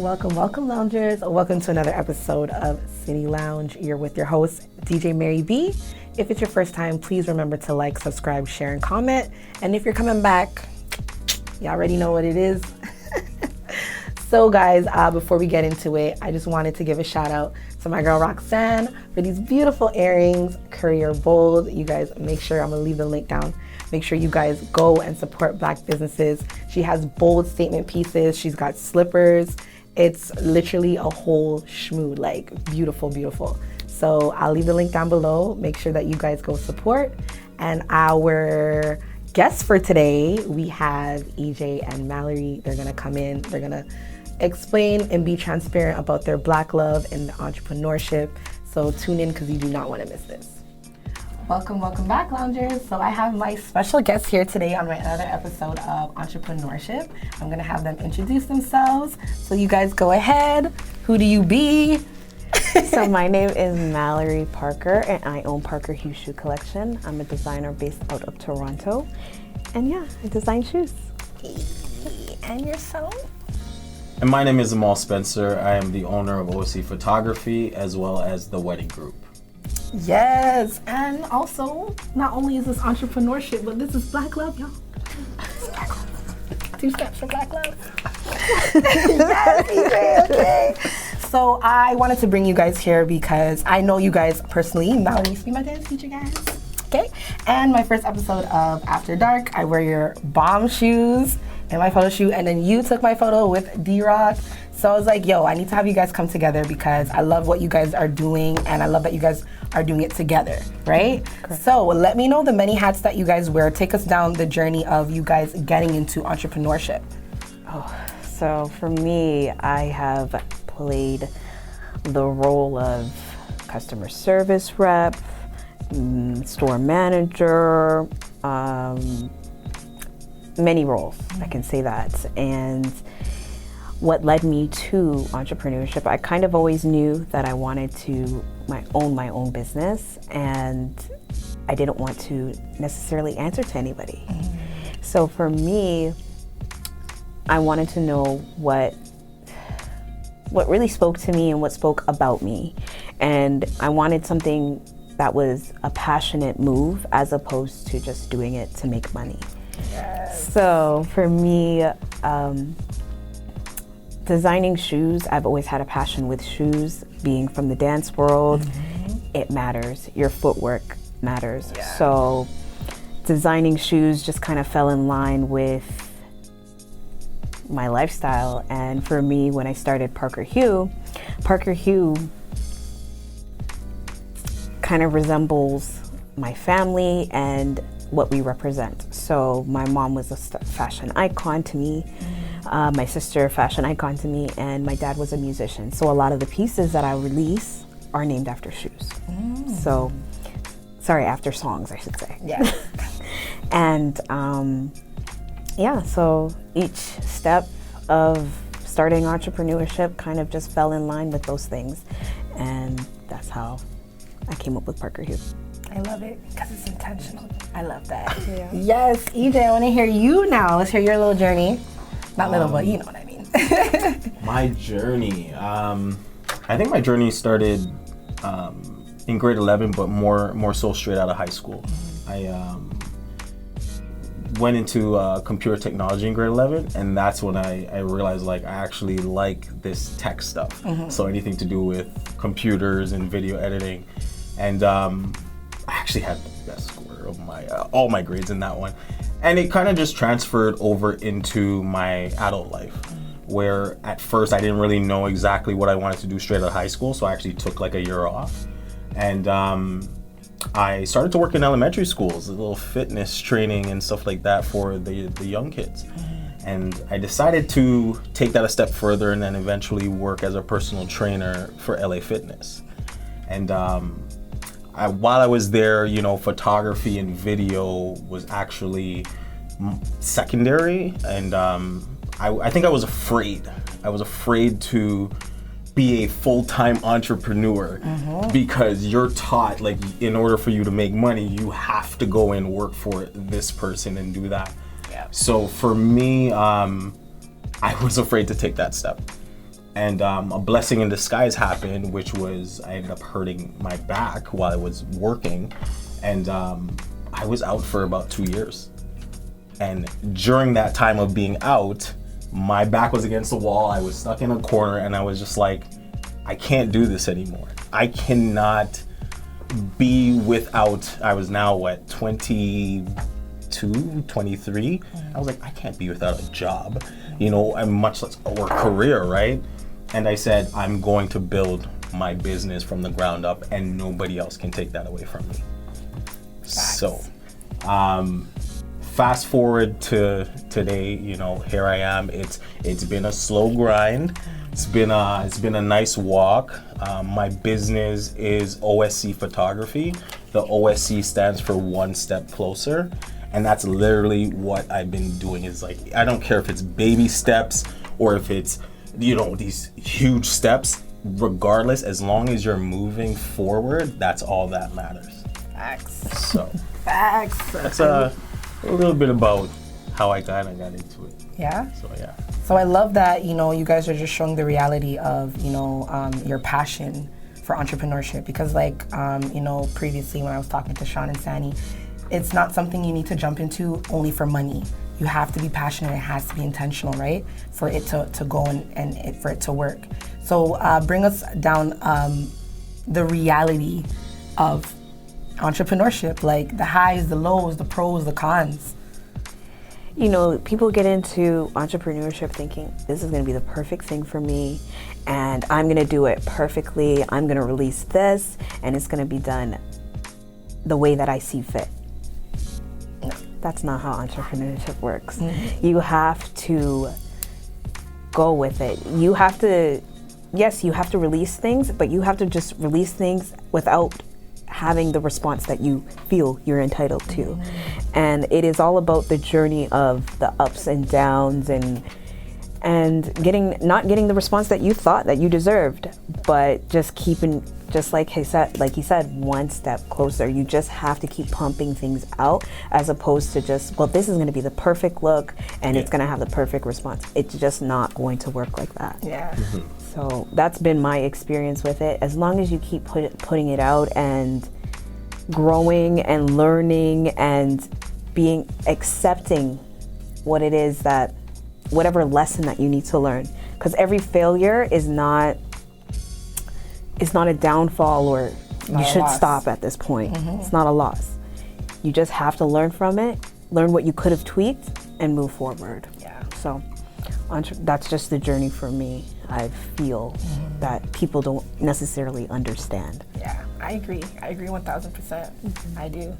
Welcome, loungers. Welcome to another episode of City Lounge. You're with your host, DJ Mary B. If it's your first time, please remember to like, subscribe, share, and comment. And if you're coming back, you already know what it is. So guys, before we get into it, I just wanted to give a shout out to my girl Roxanne for these beautiful earrings, Courier Bold. You guys make sure, I'm gonna leave the link down. Make sure you guys go and support Black businesses. She has bold statement pieces. She's got slippers. It's literally a whole schmoo, like beautiful, beautiful. So I'll leave the link down below. Make sure that you guys go support. And our guests for today, we have Ej and Mallory. They're gonna come in, they're gonna explain and be transparent about their Black Love and Entrepreneurship. So tune in because you do not wanna miss this. Welcome back, loungers. So I have my special guests here today on my another episode of Entrepreneurship. I'm gonna have them introduce themselves. So you guys go ahead. Who do you be? So my name is Mallory Parker and I own Parker Hughes Shoe Collection. I'm a designer based out of Toronto. And yeah, I design shoes. And yourself? And my name is Amal Spencer. I am the owner of OC Photography as well as the Wedding Group. Yes, and also, not only is this entrepreneurship, but this is Black Love, y'all. It's Black Love. 2 steps for Black Love. Yes, Ej, okay. So I wanted to bring you guys here because I know you guys personally. Mallory used to be my dance teacher, guys. Okay, and my first episode of After Dark, I wear your bomb shoes in my photo shoot, and then you took my photo with D-Rock. So I was like, yo, I need to have you guys come together because I love what you guys are doing, and I love that you guys are doing it together, right? Correct. So let me know the many hats that you guys wear. Take us down the journey of you guys getting into entrepreneurship. So for me, I have played the role of customer service rep, store manager, many roles, I can say that. And what led me to entrepreneurship, I kind of always knew that I wanted to own my own business, and I didn't want to necessarily answer to anybody. So for me, I wanted to know what really spoke to me and what spoke about me. And I wanted something that was a passionate move as opposed to just doing it to make money. Yes. So for me, designing shoes, I've always had a passion with shoes. Being from the dance world, it matters. Your footwork matters. Yeah. So designing shoes just kind of fell in line with my lifestyle. And for me, when I started Parker Hugh kind of resembles my family and what we represent. So my mom was a fashion icon to me, my sister a fashion icon to me, and my dad was a musician. So a lot of the pieces that I release are named after shoes. So, sorry, after songs, I should say. Yeah. And yeah, so each step of starting entrepreneurship kind of just fell in line with those things. And that's how I came up with Parker Hugh. I love it because it's intentional. I love that. Yeah. Yes, Ej, I want to hear you now. Let's hear your little journey. Not little, but you know what I mean. My journey, I think my journey started in grade 11, but more so straight out of high school. I went into computer technology in grade 11, and that's when I realized like I actually like this tech stuff. So anything to do with computers and video editing, and I actually had the best score of my all my grades in that one. And it kind of just transferred over into my adult life, where at first I didn't really know exactly what I wanted to do straight out of high school, so I actually took like a year off. And I started to work in elementary schools, a little fitness training and stuff like that for the young kids. And I decided to take that a step further and then eventually work as a personal trainer for LA Fitness. And while I was there, you know, photography and video was actually secondary, and I think I was afraid. I was afraid to be a full-time entrepreneur because you're taught, like, in order for you to make money, you have to go and work for this person and do that. Yeah. So for me, I was afraid to take that step. And a blessing in disguise happened, which was I ended up hurting my back while I was working. And I was out for about 2 years. And during that time of being out, my back was against the wall. I was stuck in a corner, and I was just like, I can't do this anymore. I cannot be without, I was now 22, 23. I was like, I can't be without a job, and much less or career, right? And I said, I'm going to build my business from the ground up, and nobody else can take that away from me. Facts. So, fast forward to today, here I am. It's been a slow grind. It's been a nice walk. My business is OSC Photography. The OSC stands for One Step Closer, and that's literally what I've been doing. Is like, I don't care if it's baby steps or if it's these huge steps. Regardless, as long as you're moving forward, that's all that matters. Facts. So Facts. that's a little bit about how I got into it. Yeah. So yeah. So I love that, you guys are just showing the reality of, your passion for entrepreneurship, because previously when I was talking to Sean and Sani, it's not something you need to jump into only for money. You have to be passionate. It has to be intentional, right? For it to go and for it to work. So bring us down the reality of entrepreneurship, like the highs, the lows, the pros, the cons. People get into entrepreneurship thinking this is going to be the perfect thing for me, and I'm going to do it perfectly. I'm going to release this, and it's going to be done the way that I see fit. No, that's not how entrepreneurship works. Mm-hmm. You have to go with it. You have to release things, but you have to just release things without having the response that you feel you're entitled to. Mm-hmm. And it is all about the journey of the ups and downs and not getting the response that you thought that you deserved, but just like he said, one step closer. You just have to keep pumping things out, as opposed to just, this is going to be the perfect look and it's going to have the perfect response. It's just not going to work like that. Yeah. Mm-hmm. So that's been my experience with it. As long as you keep putting it out and growing and learning and accepting what it is whatever lesson that you need to learn, because every failure is not a downfall, or you should stop at this point. Mm-hmm. It's not a loss. You just have to learn from it, learn what you could have tweaked, and move forward. Yeah. So that's just the journey for me. I feel that people don't necessarily understand. Yeah, I agree 1000%. Mm-hmm. I do.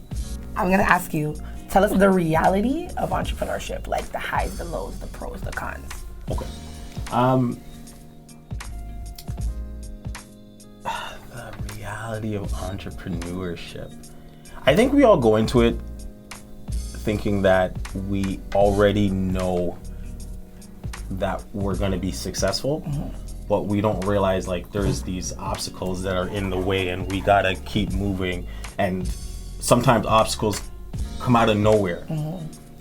I'm gonna ask you, tell us the reality of entrepreneurship, like the highs, the lows, the pros, the cons. Okay. The reality of entrepreneurship. I think we all go into it thinking that we already know that we're going to be successful, but we don't realize there's these obstacles that are in the way, and we gotta keep moving. And sometimes obstacles come out of nowhere,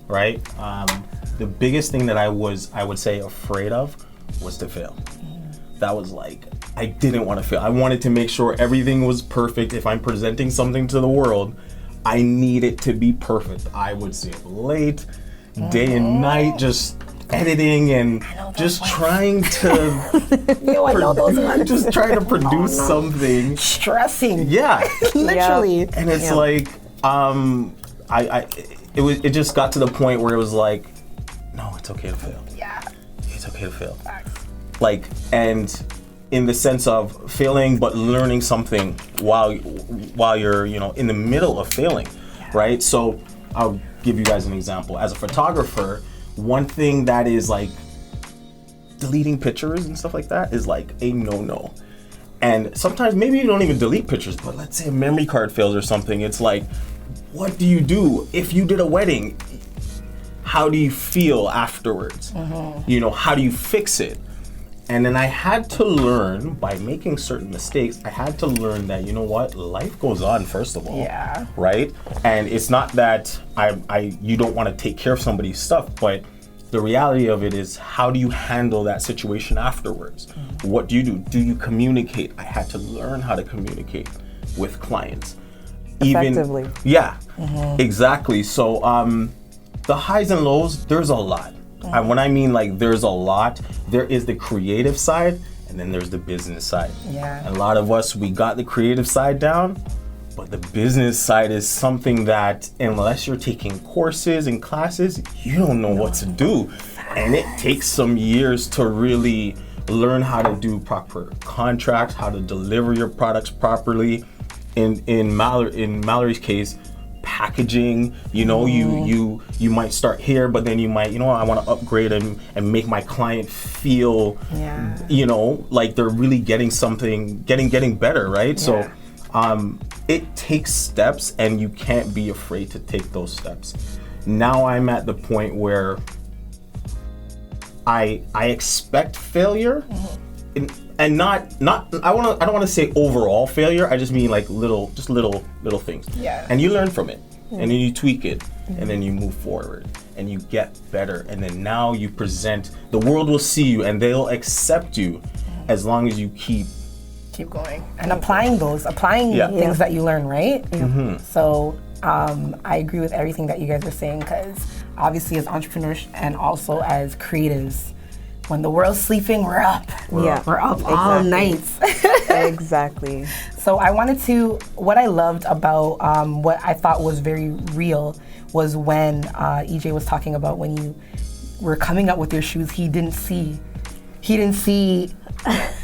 right? The biggest thing that I would say afraid of was to fail. That was I didn't want to fail. I wanted to make sure everything was perfect. If I'm presenting something to the world, I need it to be perfect. I would stay up late, day and night, just editing and just trying to just trying to produce something. Stressing. Yeah. Literally. Yep. And it's it just got to the point where it was no, it's okay to fail. Yeah. It's okay to fail. Facts. And in the sense of failing but learning something while you're in the middle of failing, right? So I'll give you guys an example. As a photographer, one thing that is deleting pictures and stuff like that is a no-no. And sometimes maybe you don't even delete pictures, but let's say a memory card fails or something. It's what do you do? If you did a wedding, how do you feel afterwards? How do you fix it? And then I had to learn, by making certain mistakes, I had to learn that, life goes on, first of all. Yeah. Right? And it's not that you don't want to take care of somebody's stuff, but the reality of it is, how do you handle that situation afterwards? What do you do? Do you communicate? I had to learn how to communicate with clients. Effectively. Yeah, exactly. So the highs and lows, there's a lot. When I mean like there's a lot, there is the creative side and then there's the business side. Yeah. A lot of us, we got the creative side down, but the business side is something that unless you're taking courses and classes, you don't know what to do. And it takes some years to really learn how to do proper contracts, how to deliver your products properly. In Mallory's case, packaging, you know, you might start here, but then you might, you know, I want to upgrade and make my client feel, you know, like they're really getting something, getting better, right? So it takes steps, and you can't be afraid to take those steps. Now I'm at the point where I expect failure, and not I don't want to say overall failure. I just mean like little things. Yeah. And you learn from it, and then you tweak it, and then you move forward, and you get better, and then now you present. The world will see you, and they'll accept you, as long as you keep going and applying things that you learn, right? So I agree with everything that you guys are saying, because obviously as entrepreneurs and also as creatives, when the world's sleeping, we're up. We're up all nights. Exactly. So what I loved about what I thought was very real was when EJ was talking about when you were coming up with your shoes, he didn't see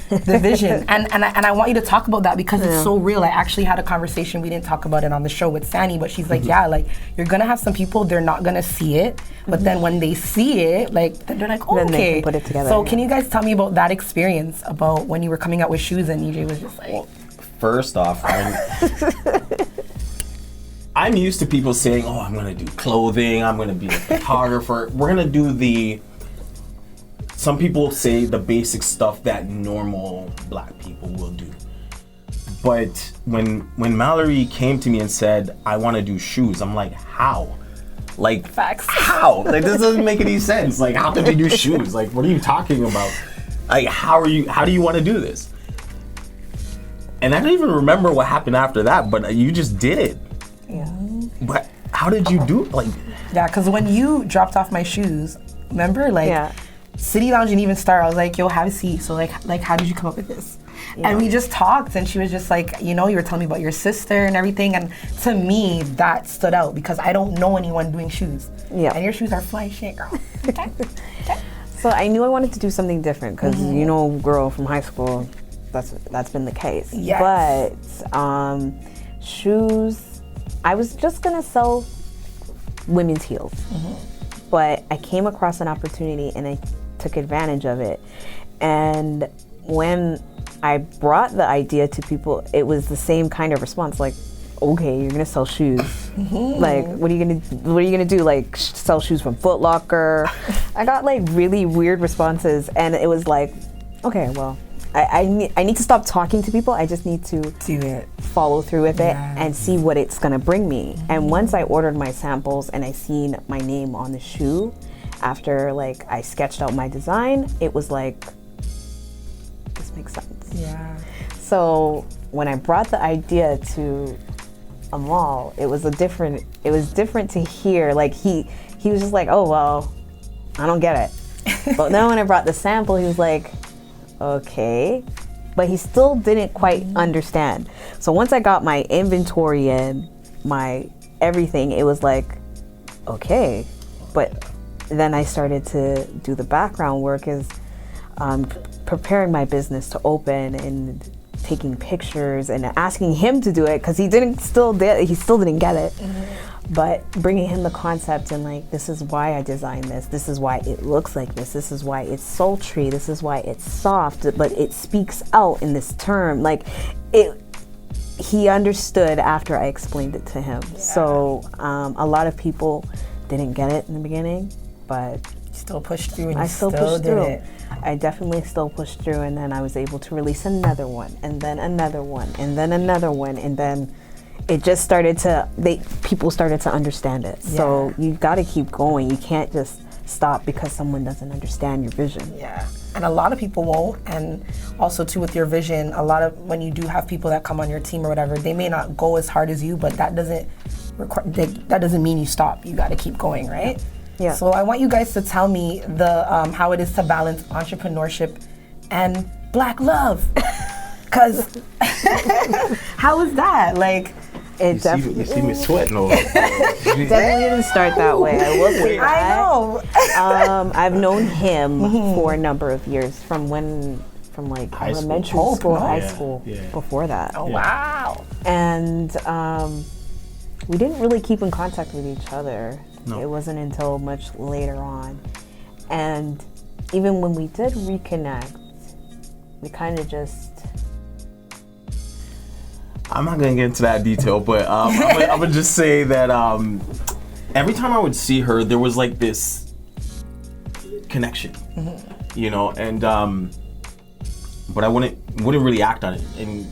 the vision. And I want you to talk about that, because it's so real. I actually had a conversation, we didn't talk about it on the show, with Sani, but she's like, yeah, like you're gonna have some people, they're not gonna see it, but then when they see it, like they're like, oh, then okay. they can put it together. So can you guys tell me about that experience, about when you were coming out with shoes and EJ was just like... Well, first off, I'm used to people saying, oh, I'm gonna do clothing, I'm gonna be a photographer. We're gonna do some people say the basic stuff that normal Black people will do. But when Mallory came to me and said, I want to do shoes, I'm like, how? Like, facts. How? Like, this doesn't make any sense. Like, how can we do shoes? Like, what are you talking about? Like, how do you want to do this? And I don't even remember what happened after that, but you just did it. Yeah. But how did you do it? Like, yeah, because when you dropped off my shoes, remember, like, City Lounge didn't even start. I was like, yo, have a seat. So like how did you come up with this? Yeah. And we just talked, and she was just like, you know, you were telling me about your sister and everything. And to me, that stood out, because I don't know anyone doing shoes. Yeah. And your shoes are fly shit, girl. Okay. So I knew I wanted to do something different, because you know, girl from high school, that's been the case. Yes. But shoes, I was just gonna sell women's heels. But I came across an opportunity and I took advantage of it. And when I brought the idea to people, it was the same kind of response, like, okay, you're gonna sell shoes. Like, what are you gonna do? Like, sell shoes from Foot Locker? I got like really weird responses, and it was like, okay, well, I need to stop talking to people. I just need to do it, follow through with it, and see what it's gonna bring me. And once I ordered my samples and I seen my name on the shoe, after like I sketched out my design, it was like, this makes sense. Yeah. So when I brought the idea to Amal, it was different to hear. Like he was just like, oh well, I don't get it. But then when I brought the sample, he was like, okay, but he still didn't quite understand. So once I got my inventory in, my everything, it was like, okay. But then I started to do the background work, is preparing my business to open and taking pictures and asking him to do it, because he still didn't get it. But bringing him the concept and like, this is why I designed this. This is why it looks like this. This is why it's sultry. This is why it's soft, but it speaks out in this term. Like he understood after I explained it to him. Yeah. So a lot of people didn't get it in the beginning, but still pushed through, and I still pushed through. It. I definitely still pushed through, and then I was able to release another one, and then another one, and then another one, and then it just started to, people started to understand it. Yeah. So you got to keep going. You can't just stop because someone doesn't understand your vision. Yeah, and a lot of people won't. And also too, with your vision, a lot of when you do have people that come on your team or whatever, they may not go as hard as you, but that doesn't mean you stop. You got to keep going, right? Yeah. So I want you guys to tell me the how it is to balance entrepreneurship and Black love, because how is that? Like, You see me sweating over. definitely didn't start that way. I will say that. I know. I've known him for a number of years, from like High school. elementary school, no. high Yeah, school, yeah. before that. Oh wow. And we didn't really keep in contact with each other. No. It wasn't until much later on. And even when we did reconnect, we kind of just... I'm not gonna get into that detail, but I'm gonna just say that every time I would see her, there was like this connection, you know, and but I wouldn't really act on it. And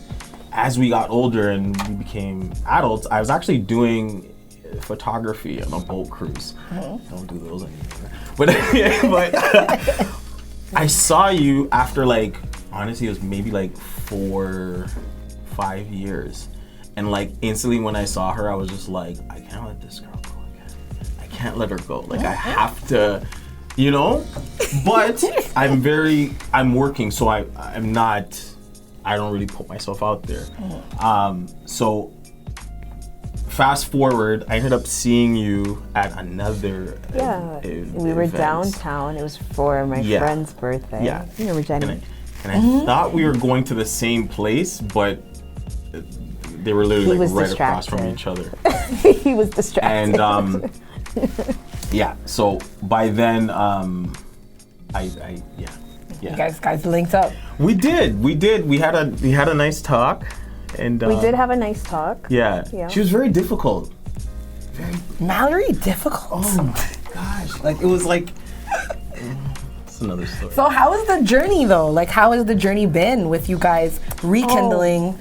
as we got older and we became adults, I was actually doing photography on a boat cruise. Don't do those anymore. But I saw you after, like, honestly, it was maybe like 4-5 years, and like instantly when I saw her, I was just like, I can't let this girl go again. I can't let her go. Like, I have to, you know. But I'm working, so I don't really put myself out there. So fast forward, I ended up seeing you at another we were event. downtown. It was for my friend's birthday. Yeah. You remember Jenny? And I thought we were going to the same place, but they were literally like right across from each other. He was distracted. And yeah, so by then, You guys linked up. We did. We had a nice talk, and we did have a nice talk. Yeah. She was very difficult. Mallory, difficult. Oh my gosh! Like, it was like. It's another story. So how is the journey though? Like, how has the journey been with you guys rekindling,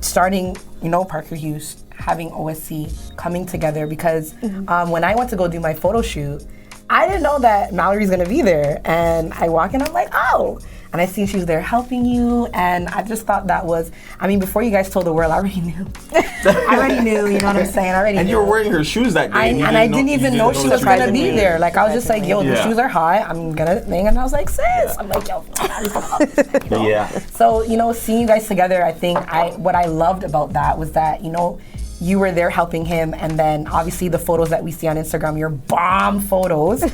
starting, you know, Parker Hughes, having OSC, coming together? Because when I went to go do my photo shoot, I didn't know that Mallory's gonna be there, and I walk in, I'm like, oh, and I see she's there helping you, and I just thought that was, I mean, before you guys told the world, I already knew. I already knew, you know what I'm saying? I already And knew. you were wearing her shoes that day. And I didn't even know she was gonna be there. Like, I was just like, yo, the Yeah. shoes are hot. I'm gonna thing, and I was like, sis. I'm like, yo, you know? Yeah. So, you know, seeing you guys together, I think what I loved about that was that, you know, you were there helping him, and then obviously the photos that we see on Instagram, your bomb photos,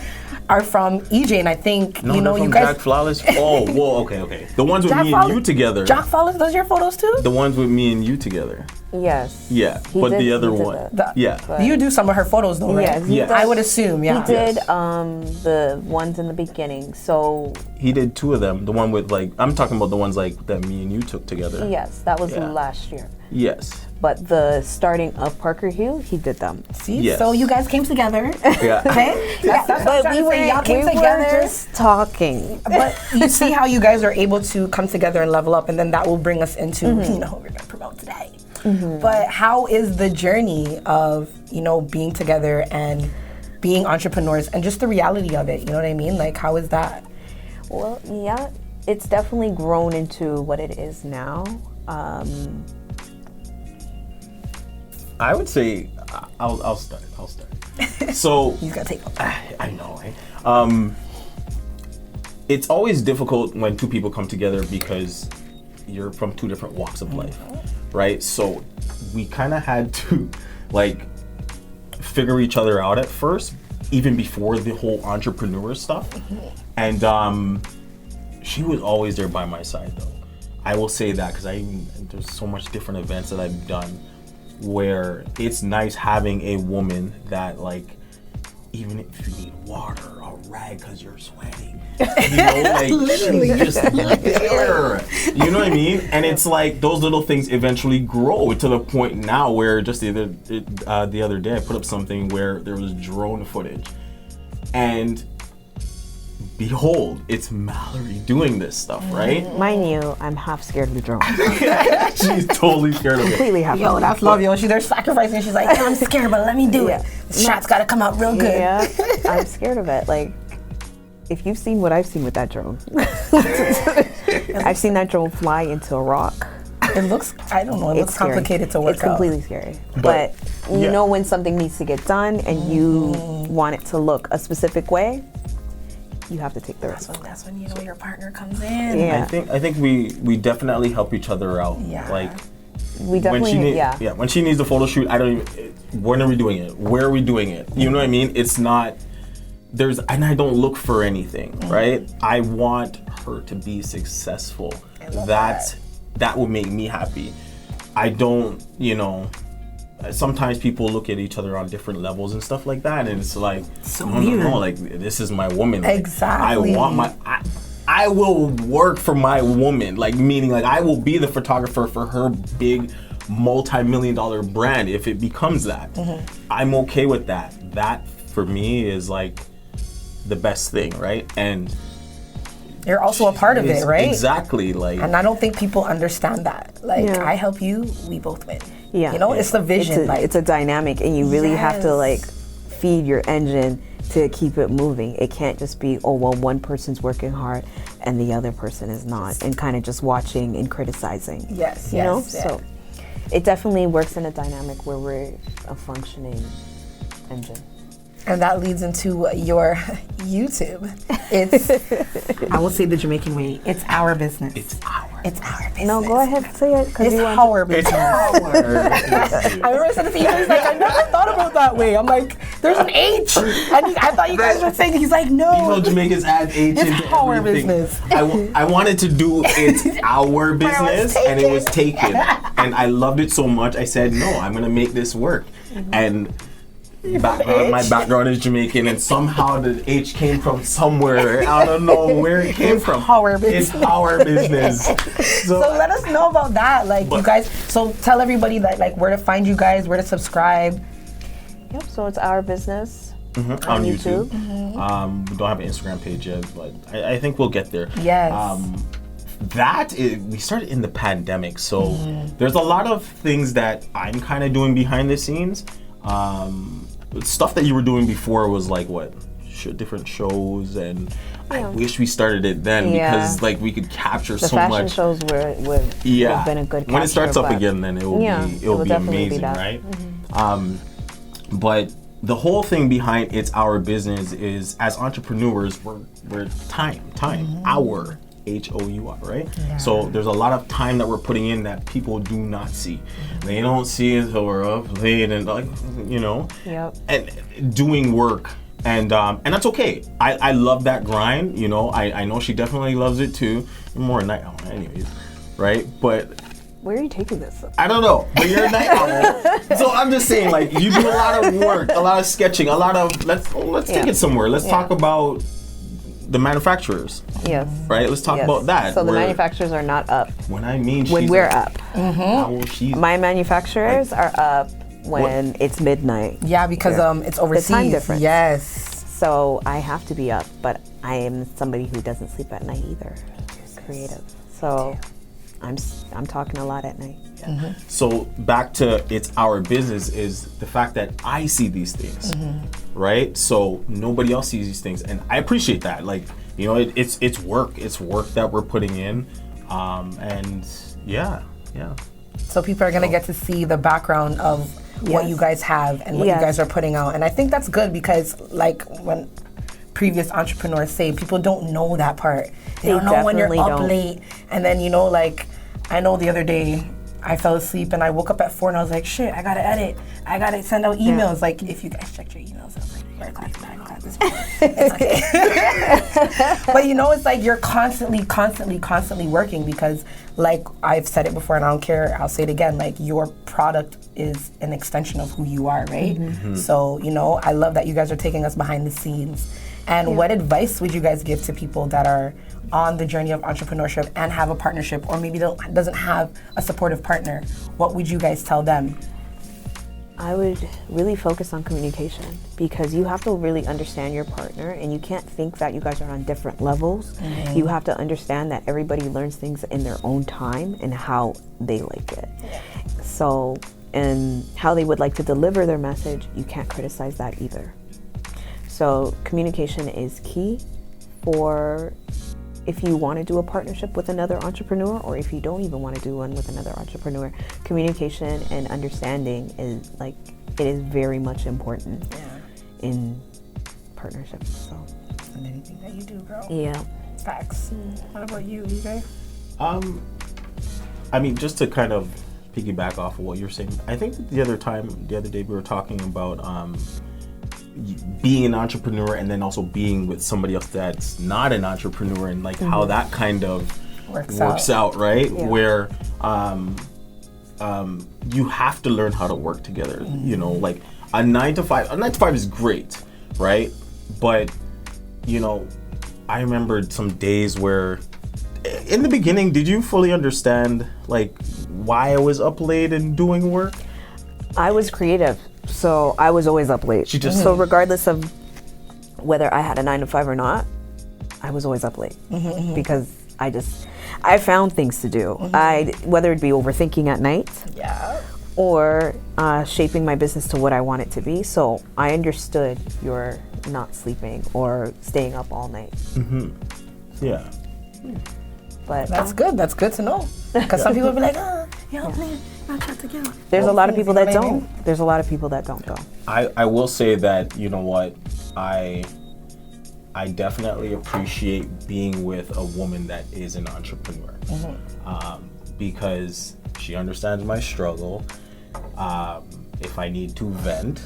are from EJ, and I think, No, you know, they're you from guys. Jack Flawless. Oh, whoa, okay. The ones with me and you together. Jack Flawless does your photos too? The ones with me and you together. Yes. Yeah, but the other one. Yeah. You do some of her photos though, right? Yes, he Yes. does. I would assume, yeah. He did Yes. the ones in the beginning. So He did 2 of them. The one with, like, I'm talking about the ones like that me and you took together. yes, that was Yeah. last year. Yes. But the starting of Parker Hugh, he did them. See, Yes. so you guys came together. Yeah. Okay? That's what I'm trying to say. Y'all came we together. were just talking. But you see how you guys are able to come together and level up, and then that will bring us into, you know, what we're gonna promote today. But how is the journey of, you know, being together and being entrepreneurs and just the reality of it? You know what I mean? Like, how is that? Well, yeah, it's definitely grown into what it is now. I would say I'll start. So You gotta take over. I know, right? It's always difficult when 2 people come together because you're from 2 different walks of life, right? So we kind of had to, like, figure each other out at first, even before the whole entrepreneur stuff. And she was always there by my side, though. I will say that because there's so much different events that I've done where it's nice having a woman that, like, even if you need water, a rag because you're sweating, you know, like, she's just there. You know what I mean? And it's like those little things eventually grow to the point now where just the other day I put up something where there was drone footage, and behold, it's Mallory doing this stuff, right? Mind you, I'm half scared of the drone. She's totally scared of it. Completely half. Yo, that's love, yo. They're sacrificing. She's like, yeah, I'm scared, but let me do Yeah. it. The shot's gotta come out real good. Yeah, I'm scared of it. Like, if you've seen what I've seen with that drone, I've seen that drone fly into a rock. It looks, I don't know, it looks scary. complicated to work It's completely scary. But, But you yeah. know when something needs to get done and you want it to look a specific way, you have to take the risk. That's when you know your partner comes in. Yeah. I think we definitely help each other out. Yeah. Like We definitely, when she needs a photo shoot, I don't even, when are we doing it? Where are we doing it? You know what I mean? It's not, and I don't look for anything, right? I want her to be successful. That will make me happy. I don't, sometimes people look at each other on different levels and stuff like that, and it's like, So no, weird. like, this is my woman. Like, Exactly. I want I will work for my woman, like, meaning, like, I will be the photographer for her big multi-million-dollar brand if it becomes that. I'm okay with that. That, for me, is, like, the best thing, right? And You're also a part of it, right? Exactly, like, And I don't think people understand that. Like, Yeah. I help you, we both win. Yeah. It's the vision. It's a dynamic, and you really have to Yes. like feed your engine to keep it moving. It can't just be, oh well, one person's working hard and the other person is not, and kind of just watching and criticizing. Yes, you know. yes, yeah. So it definitely works in a dynamic where we're a functioning engine. And that leads into your YouTube. It's, I will say the Jamaican way, it's our business. it's our business. No, go ahead, say it. It's our business. I remember I said it to you, he's like, I never thought about it that way. I'm like, there's an H. And I thought you guys were saying, he's like, no. Jamaicans add H It's into our everything. business. I wanted to do it's our business, and it was taken. And I loved it so much, I said, no, I'm going to make this work. And my background is Jamaican, and somehow the H came from somewhere. I don't know where it came from. Our business. It's our business. So let us know about that. Like, you guys, so tell everybody that, like, where to find you guys, where to subscribe. Yep. So it's our business on YouTube. We don't have an Instagram page yet, but I think we'll get there. Yes. We started in the pandemic, so there's a lot of things that I'm kind of doing behind the scenes. Stuff that you were doing before was like different shows, and I wish we started it then because like we could capture the so fashion much. shows would have been a good capture, when it starts up but again, then it will be definitely be amazing, that. right? But the whole thing behind It's Our Business is, as entrepreneurs, we're time, our HOUR, right? Yeah. So there's a lot of time that we're putting in that people do not see. They don't see it until we're up late and Yep. and doing work. And that's okay. I love that grind, I know she definitely loves it too. More a night owl anyways, right? But Where are you taking this? I don't know, but you're a night owl. So I'm just saying, like, you do a lot of work, a lot of sketching, a lot of, let's take it somewhere. Let's talk about the manufacturers. Yes. Right? Let's talk about that. So the manufacturers are not up When I mean when she's we're like, up. how she's My manufacturers are up when it's midnight. Yeah, because it's overseas. The time difference. Yes. So I have to be up, but I am somebody who doesn't sleep at night either. Creative. So I'm talking a lot at night. So back to It's Our Business is the fact that I see these things, right? So nobody else sees these things, and I appreciate that. Like, it's work. It's work that we're putting in, and yeah. So people are gonna get to see the background of what you guys have and what you guys are putting out, and I think that's good because, like, when previous entrepreneurs say, people don't know that part. They don't know when you're up late, and then like, I know the other day I fell asleep and I woke up at 4 and I was like, shit, I gotta edit. I gotta send out emails. Like, if you guys checked your emails, I was like, your class back at this point. It's okay. But it's like you're constantly working because, like I've said it before and I don't care, I'll say it again, like, your product is an extension of who you are, right? So, I love that you guys are taking us behind the scenes. And what advice would you guys give to people that are on the journey of entrepreneurship and have a partnership, or maybe doesn't have a supportive partner? What would you guys tell them? I would really focus on communication, because you have to really understand your partner, and you can't think that you guys are on different levels. You have to understand that everybody learns things in their own time and how they like it. So, and how they would like to deliver their message, you can't criticize that either. So communication is key for if you want to do a partnership with another entrepreneur, or if you don't even want to do one with another entrepreneur. Communication and understanding is it is very much important in partnerships. So, And anything that you do, girl. yeah. Facts. What about you, EJ? I mean, just to kind of piggyback off of what you're saying, I think the other day we were talking about being an entrepreneur and then also being with somebody else that's not an entrepreneur, and how that kind of works out, right? Yeah. Where you have to learn how to work together. You know, like a 9 to 5 is great, right? But I remembered some days where in the beginning, did you fully understand why I was up late and doing work? I was creative, so I was always up late. So regardless of whether I had a 9 to 5 or not, I was always up late because I found things to do. Whether it be overthinking at night, or shaping my business to what I want it to be. So I understood your not sleeping or staying up all night. Yeah. But That's good. That's good to know. Because some people will be like, please, not shut together. there's a lot of people that You know what I mean? don't. There's a lot of people that don't though. I will say that, you know what, I definitely appreciate being with a woman that is an entrepreneur, because she understands my struggle. If I need to vent,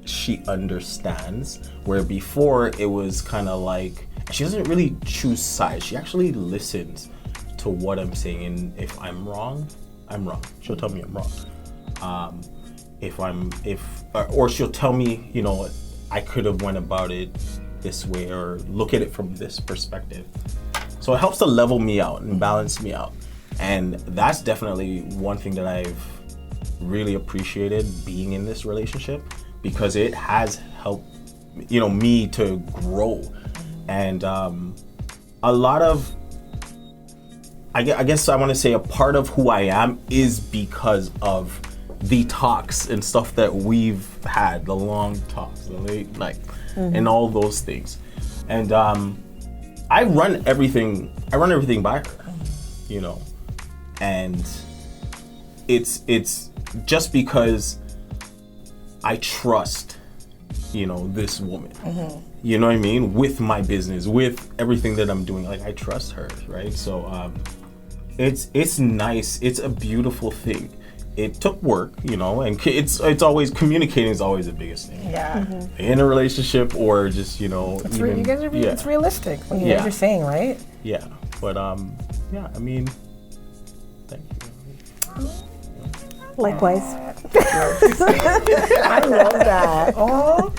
she understands. Where before it was kind of like, she doesn't really choose sides. She actually listens to what I'm saying, and if I'm wrong, I'm wrong. She'll tell me I'm wrong. Or she'll tell me, you know what, I could have went about it this way, or look at it from this perspective. So it helps to level me out and balance me out. And that's definitely one thing that I've really appreciated being in this relationship, because it has helped, me to grow. And a lot of, I guess I want to say a part of who I am is because of the talks and stuff that we've had, the long talks, the late night, and all those things. And I run everything by her, and it's just because I trust, this woman, you know what I mean? With my business, with everything that I'm doing, I trust her, right? So it's nice. It's a beautiful thing. It took work, and it's always, communicating is always the biggest thing. Yeah. In a relationship, or just, You guys are it's realistic what you guys are saying, right? Yeah. But I mean, thank you. Likewise. I love that. Oh,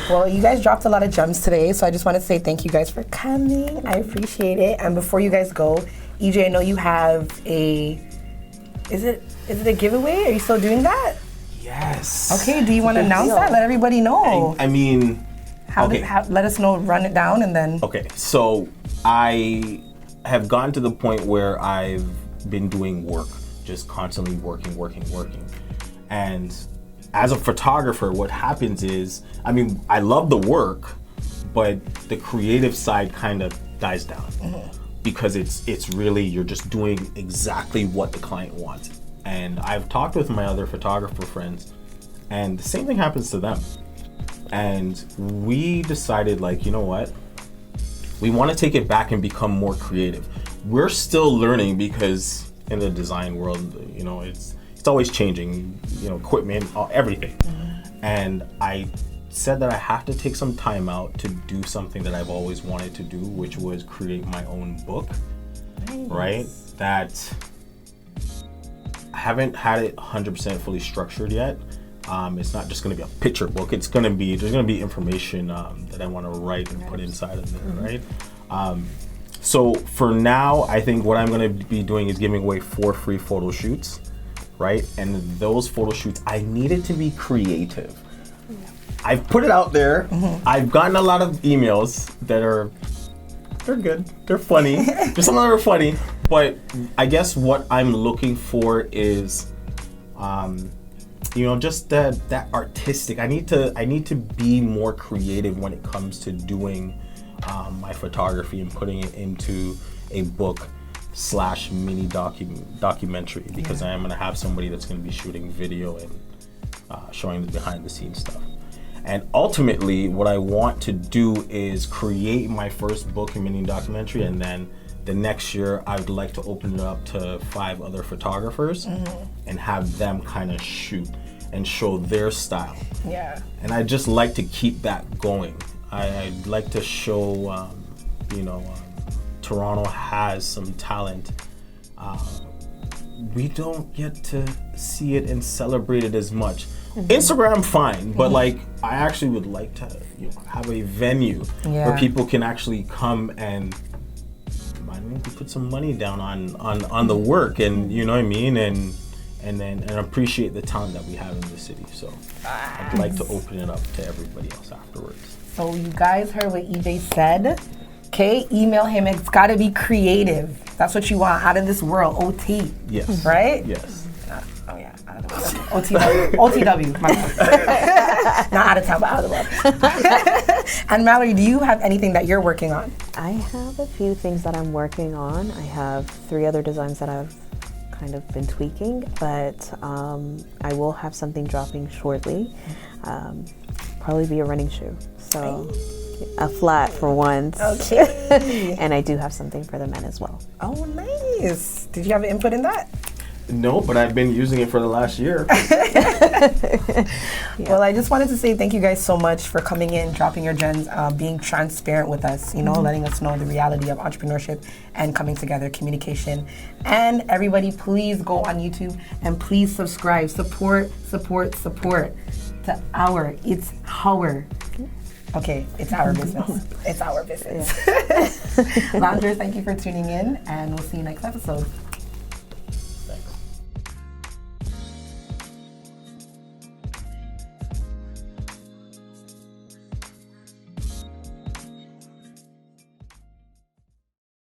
well, you guys dropped a lot of gems today, so I just want to say thank you guys for coming. I appreciate it. And before you guys go, EJ, I know you have is it a giveaway? Are you still doing that? Yes. Okay, do you want to announce that? Let everybody know. I mean, let us know, run it down, and then. Okay, so I have gotten to the point where I've been doing work, just constantly working. And as a photographer, what happens is, I love the work, but the creative side kind of dies down, because it's really, you're just doing exactly what the client wants. And I've talked with my other photographer friends, and the same thing happens to them. And we decided, you know what? We want to take it back and become more creative. We're still learning, because in the design world, it's always changing, equipment, everything. And I said that I have to take some time out to do something that I've always wanted to do, which was create my own book. Nice. Right? That I haven't had it 100% fully structured yet. It's not just going to be a picture book. There's going to be information that I want to write and put inside of there, right? So for now, I think what I'm going to be doing is giving away 4 free photo shoots, right? And those photo shoots, I needed to be creative. I've put it out there. I've gotten a lot of emails that they're good. They're funny. Just some of them are funny. But I guess what I'm looking for is, just that artistic. I need to be more creative when it comes to doing my photography and putting it into a book / mini documentary, because I am going to have somebody that's going to be shooting video and showing the behind the scenes stuff. And ultimately, what I want to do is create my first book and mini documentary, and then the next year I would like to open it up to 5 other photographers and have them kind of shoot and show their style. Yeah. And I just like to keep that going. I'd like to show, Toronto has some talent. We don't get to see it and celebrate it as much. Instagram, fine, but like I actually would like to have a venue where people can actually come and put some money down on the work, and you know what I mean, and appreciate the talent that we have in the city. So I'd like to open it up to everybody else afterwards. So you guys heard what EJ said. Okay, email him. It's got to be creative. That's what you want out of this world. OT. Yes. Right? Yes. Oh yeah, out of the world. OTW. My bad. Not out of town, but out of the world. And Mallory, do you have anything that you're working on? I have a few things that I'm working on. I have 3 other designs that I've kind of been tweaking, but I will have something dropping shortly. Probably be a running shoe. So a flat for once. Okay. And I do have something for the men as well. Oh, nice. Did you have input in that? No, but I've been using it for the last year. Well, I just wanted to say thank you guys so much for coming in, dropping your gems, being transparent with us, letting us know the reality of entrepreneurship and coming together, communication. And everybody, please go on YouTube and please subscribe. Support to it's our business. It's our business. Loungers, thank you for tuning in, and we'll see you next episode.